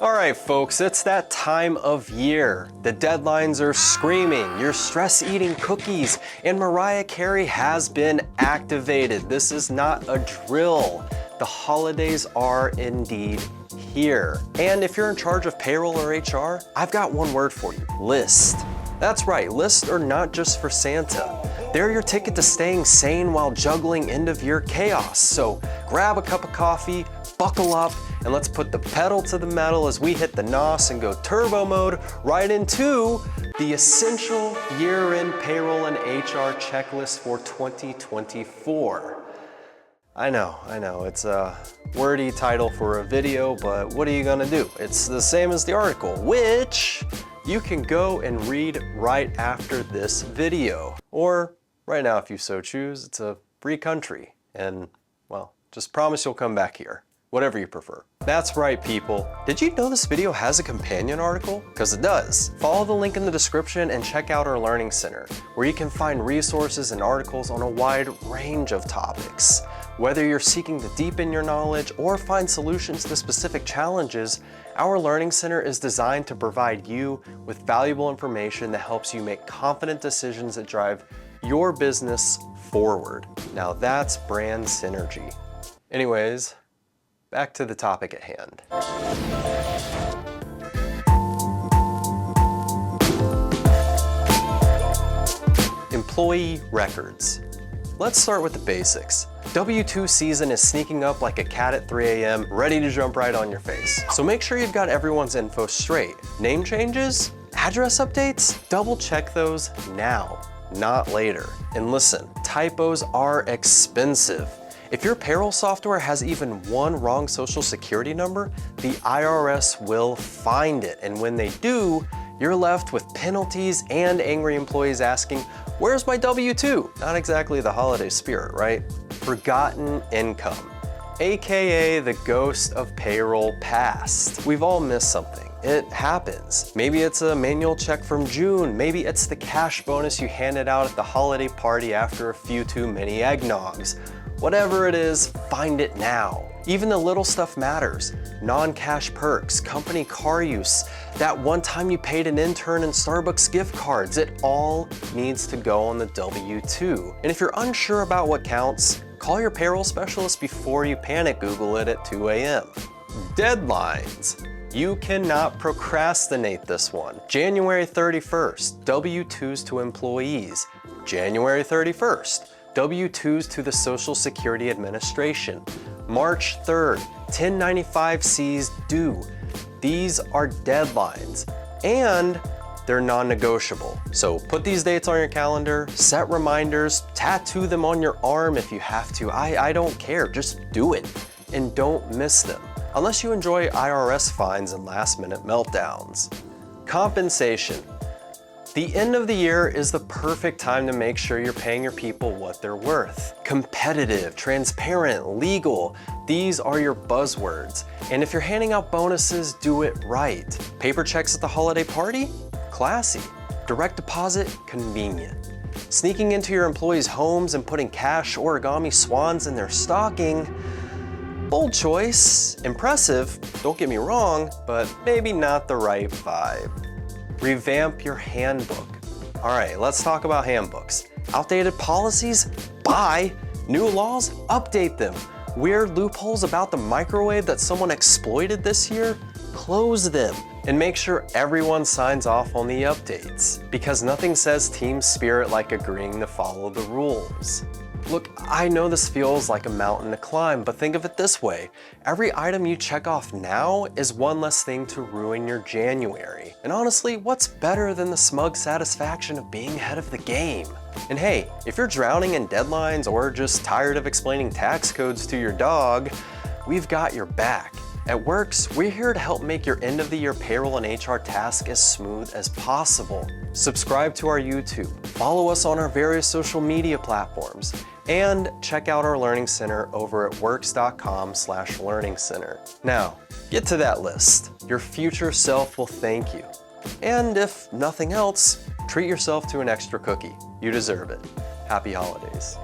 All right, folks, it's that time of year. The deadlines are screaming, you're stress-eating cookies, and Mariah Carey has been activated. This is not a drill. The holidays are indeed here. And if you're in charge of payroll or HR, I've got one word for you: list. That's right, lists are not just for Santa. They're your ticket to staying sane while juggling end-of-year chaos. So grab a cup of coffee, buckle up, and let's put the pedal to the metal as we hit the NOS and go turbo mode right into the essential year-end payroll and HR checklist for 2024. I know, it's a wordy title for a video, but what are you gonna do? It's the same as the article, which you can go and read right after this video. Or right now if you so choose. It's a free country, and well, just promise you'll come back here. Whatever you prefer. That's right, people. Did you know this video has a companion article? Because it does. Follow the link in the description and check out our Learning Center, where you can find resources and articles on a wide range of topics. Whether you're seeking to deepen your knowledge or find solutions to specific challenges, our Learning Center is designed to provide you with valuable information that helps you make confident decisions that drive your business forward. Now that's brand synergy. Anyways, back to the topic at hand. Employee records. Let's start with the basics. W-2 season is sneaking up like a cat at 3 a.m., ready to jump right on your face. So make sure you've got everyone's info straight. Name changes? Address updates? Double check those now, not later. And listen, typos are expensive. If your payroll software has even one wrong social security number, the IRS will find it. And when they do, you're left with penalties and angry employees asking, "Where's my W-2?" Not exactly the holiday spirit, right? Forgotten income, AKA the ghost of payroll past. We've all missed something. It happens. Maybe it's a manual check from June. Maybe it's the cash bonus you handed out at the holiday party after a few too many eggnogs. Whatever it is, find it now. Even the little stuff matters. Non-cash perks, company car use, that one time you paid an intern in Starbucks gift cards, it all needs to go on the W-2. And if you're unsure about what counts, call your payroll specialist before you panic Google it at 2 a.m. Deadlines. You cannot procrastinate this one. January 31st, W-2s to employees. January 31st. W-2s to the Social Security Administration. March 3rd, 1095-Cs due. These are deadlines, and they're non-negotiable. So put these dates on your calendar, set reminders, tattoo them on your arm if you have to. I don't care, just do it, and don't miss them. Unless you enjoy IRS fines and last-minute meltdowns. Compensation. The end of the year is the perfect time to make sure you're paying your people what they're worth. Competitive, transparent, legal, these are your buzzwords. And if you're handing out bonuses, do it right. Paper checks at the holiday party? Classy. Direct deposit? Convenient. Sneaking into your employees' homes and putting cash origami swans in their stocking? Bold choice. Impressive, don't get me wrong, but maybe not the right vibe. Revamp your handbook. All right, let's talk about handbooks. Outdated policies? Buy. New laws? Update them. Weird loopholes about the microwave that someone exploited this year? Close them. And make sure everyone signs off on the updates, because nothing says team spirit like agreeing to follow the rules. Look, I know this feels like a mountain to climb, but think of it this way. Every item you check off now is one less thing to ruin your January. And honestly, what's better than the smug satisfaction of being ahead of the game? And hey, if you're drowning in deadlines or just tired of explaining tax codes to your dog, we've got your back. At Works, we're here to help make your end-of-the-year payroll and HR task as smooth as possible. Subscribe to our YouTube, follow us on our various social media platforms, and check out our Learning Center over at works.com/learning center. Now, get to that list. Your future self will thank you. And if nothing else, treat yourself to an extra cookie. You deserve it. Happy holidays.